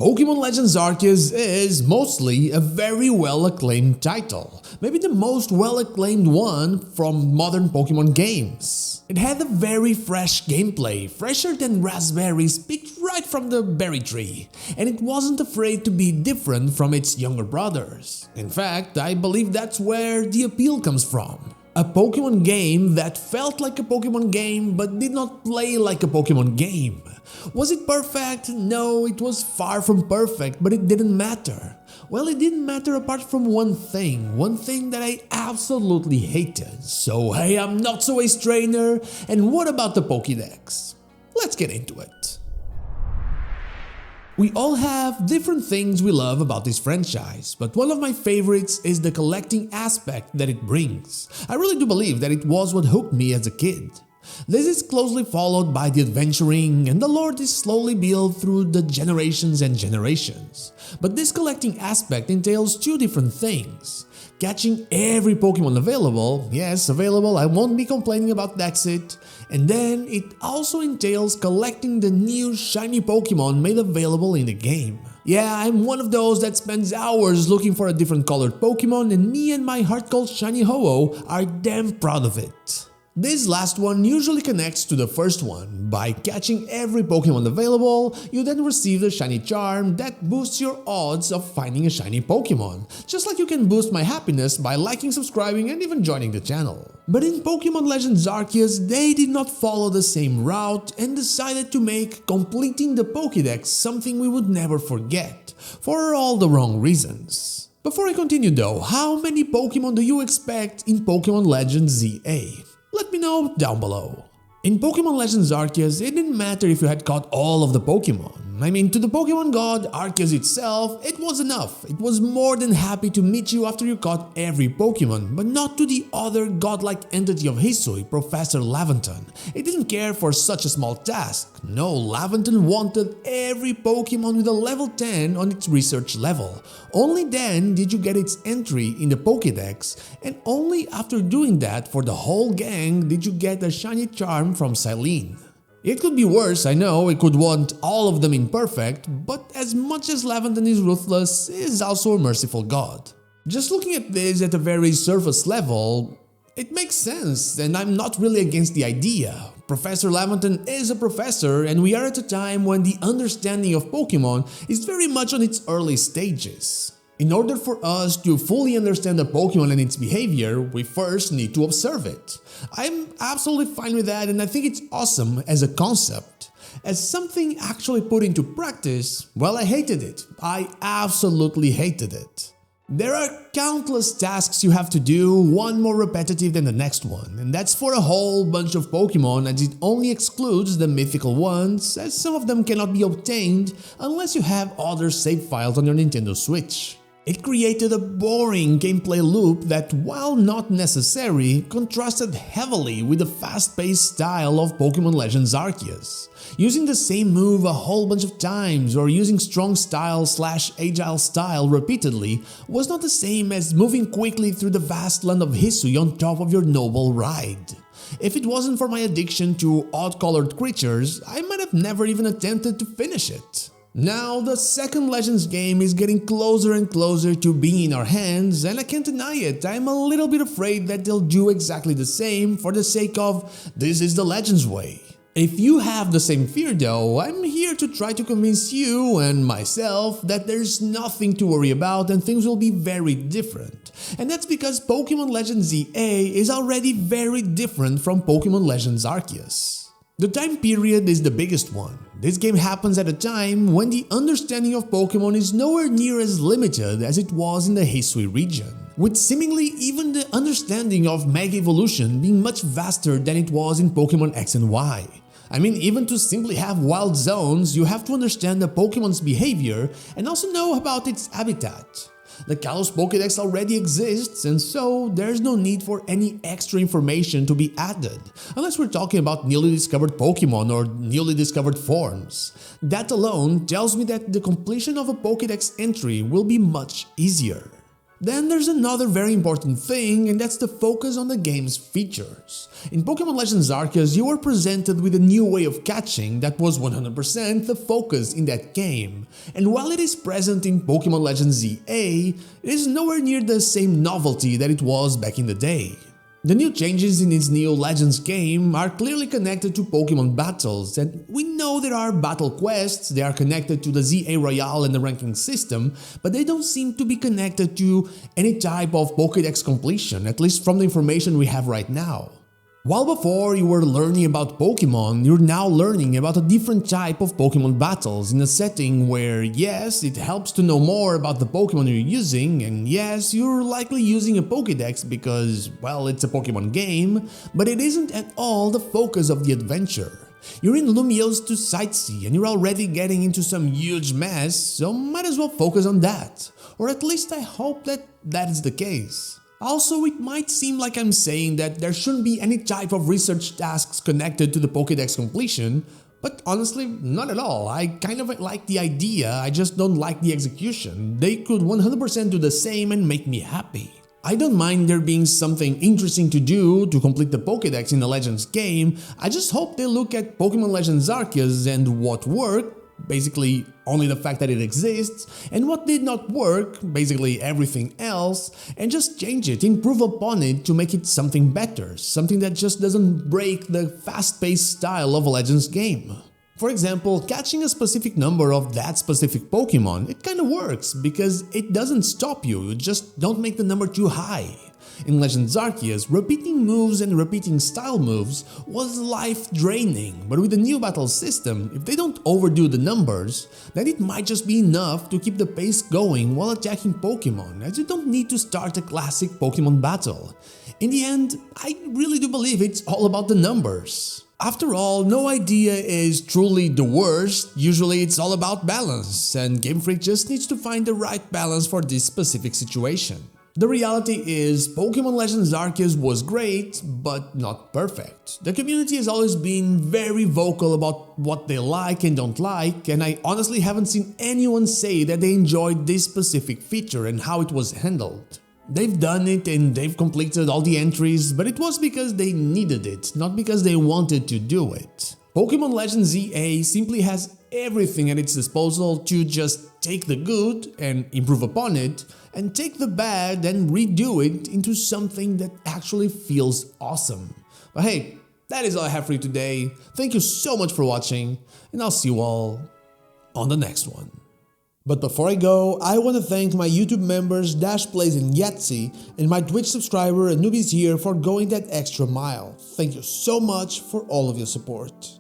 Pokémon Legends Arceus is mostly a very well-acclaimed title, maybe the most well-acclaimed one from modern Pokémon games. It had a very fresh gameplay, fresher than raspberries picked right from the berry tree, and it wasn't afraid to be different from its younger brothers. In fact, I believe that's where the appeal comes from. A Pokémon game that felt like a Pokémon game but did not play like a Pokémon game. Was it perfect? No, it was far from perfect, but it didn't matter. Well, it didn't matter apart from one thing that I absolutely hated. So hey, I'm not so ace trainer, and what about the Pokédex? Let's get into it. We all have different things we love about this franchise, but one of my favorites is the collecting aspect that it brings. I really do believe that it was what hooked me as a kid. This is closely followed by the adventuring, and the lore is slowly built through the generations and generations. But this collecting aspect entails two different things. Catching every Pokémon available, yes, available, I won't be complaining about that's it. And then it also entails collecting the new shiny Pokémon made available in the game. Yeah, I'm one of those that spends hours looking for a different colored Pokémon, and me and my heart cold shiny Ho-Oh are damn proud of it. This last one usually connects to the first one. By catching every Pokémon available, you then receive the shiny charm that boosts your odds of finding a shiny Pokémon, just like you can boost my happiness by liking, subscribing, and even joining the channel. But in Pokémon Legends Arceus, they did not follow the same route and decided to make completing the Pokédex something we would never forget, for all the wrong reasons. Before I continue though, how many Pokémon do you expect in Pokémon Legends Z-A? Let me know down below. In Pokémon Legends Arceus, it didn't matter if you had caught all of the Pokémon. I mean, to the Pokémon god, Arceus itself, it was enough. It was more than happy to meet you after you caught every Pokémon, but not to the other godlike entity of Hisui, Professor Laventon. It didn't care for such a small task. No, Laventon wanted every Pokémon with a level 10 on its research level. Only then did you get its entry in the Pokédex, and only after doing that for the whole gang did you get a shiny charm from Silene. It could be worse, I know, it could want all of them imperfect, but as much as Laventon is ruthless, he is also a merciful god. Just looking at this at a very surface level, it makes sense, and I'm not really against the idea. Professor Laventon is a professor, and we are at a time when the understanding of Pokémon is very much on its early stages. In order for us to fully understand a Pokémon and its behavior, we first need to observe it. I'm absolutely fine with that, and I think it's awesome as a concept. As something actually put into practice, well, I hated it. I absolutely hated it. There are countless tasks you have to do, one more repetitive than the next one, and that's for a whole bunch of Pokémon, as it only excludes the mythical ones, as some of them cannot be obtained unless you have other save files on your Nintendo Switch. It created a boring gameplay loop that, while not necessary, contrasted heavily with the fast-paced style of Pokémon Legends Arceus. Using the same move a whole bunch of times or using strong style/agile style repeatedly was not the same as moving quickly through the vast land of Hisui on top of your noble ride. If it wasn't for my addiction to odd-colored creatures, I might have never even attempted to finish it. Now, the second Legends game is getting closer and closer to being in our hands, and I can't deny it, I'm a little bit afraid that they'll do exactly the same for the sake of this is the Legends way. If you have the same fear though, I'm here to try to convince you and myself that there's nothing to worry about and things will be very different. And that's because Pokémon Legends Z-A is already very different from Pokémon Legends Arceus. The time period is the biggest one. This game happens at a time when the understanding of Pokémon is nowhere near as limited as it was in the Hisui region, with seemingly even the understanding of Mega Evolution being much vaster than it was in Pokémon X and Y. I mean, even to simply have wild zones, you have to understand the Pokémon's behavior and also know about its habitat. The Kalos Pokédex already exists, and so there's no need for any extra information to be added, unless we're talking about newly discovered Pokémon or newly discovered forms. That alone tells me that the completion of a Pokédex entry will be much easier. Then there's another very important thing, and that's the focus on the game's features. In Pokémon Legends Arceus, you were presented with a new way of catching that was 100% the focus in that game. And while it is present in Pokémon Legends Z-A, it is nowhere near the same novelty that it was back in the day. The new changes in its new Legends game are clearly connected to Pokémon battles, and we know there are battle quests, they are connected to the Z-A Royale and the ranking system, but they don't seem to be connected to any type of Pokédex completion, at least from the information we have right now. While before you were learning about Pokémon, you're now learning about a different type of Pokémon battles in a setting where, yes, it helps to know more about the Pokémon you're using, and yes, you're likely using a Pokédex because, well, it's a Pokémon game, but it isn't at all the focus of the adventure. You're in Lumiose to sightsee and you're already getting into some huge mess, so might as well focus on that. Or at least I hope that is the case. Also, it might seem like I'm saying that there shouldn't be any type of research tasks connected to the Pokédex completion, but honestly, not at all. I kind of like the idea, I just don't like the execution. They could 100% do the same and make me happy. I don't mind there being something interesting to do to complete the Pokédex in the Legends game, I just hope they look at Pokémon Legends Arceus and what worked, basically only the fact that it exists, and what did not work, basically everything else, and just change it, improve upon it to make it something better, something that just doesn't break the fast-paced style of a Legends game. For example, catching a specific number of that specific Pokémon, it kinda works, because it doesn't stop you just don't make the number too high. In Legends Arceus, repeating moves and repeating style moves was life-draining, but with the new battle system, if they don't overdo the numbers, then it might just be enough to keep the pace going while attacking Pokémon, as you don't need to start a classic Pokémon battle. In the end, I really do believe it's all about the numbers. After all, no idea is truly the worst, usually it's all about balance, and Gamefreak just needs to find the right balance for this specific situation. The reality is, Pokémon Legends Arceus was great, but not perfect. The community has always been very vocal about what they like and don't like, and I honestly haven't seen anyone say that they enjoyed this specific feature and how it was handled. They've done it and they've completed all the entries, but it was because they needed it, not because they wanted to do it. Pokémon Legends Z-A simply has everything at its disposal to just take the good and improve upon it, and take the bad and redo it into something that actually feels awesome. But hey, that is all I have for you today. Thank you so much for watching, and I'll see you all on the next one. But before I go, I want to thank my YouTube members Dashplays and Yahtzee, and my Twitch subscriber Anubis here for going that extra mile. Thank you so much for all of your support.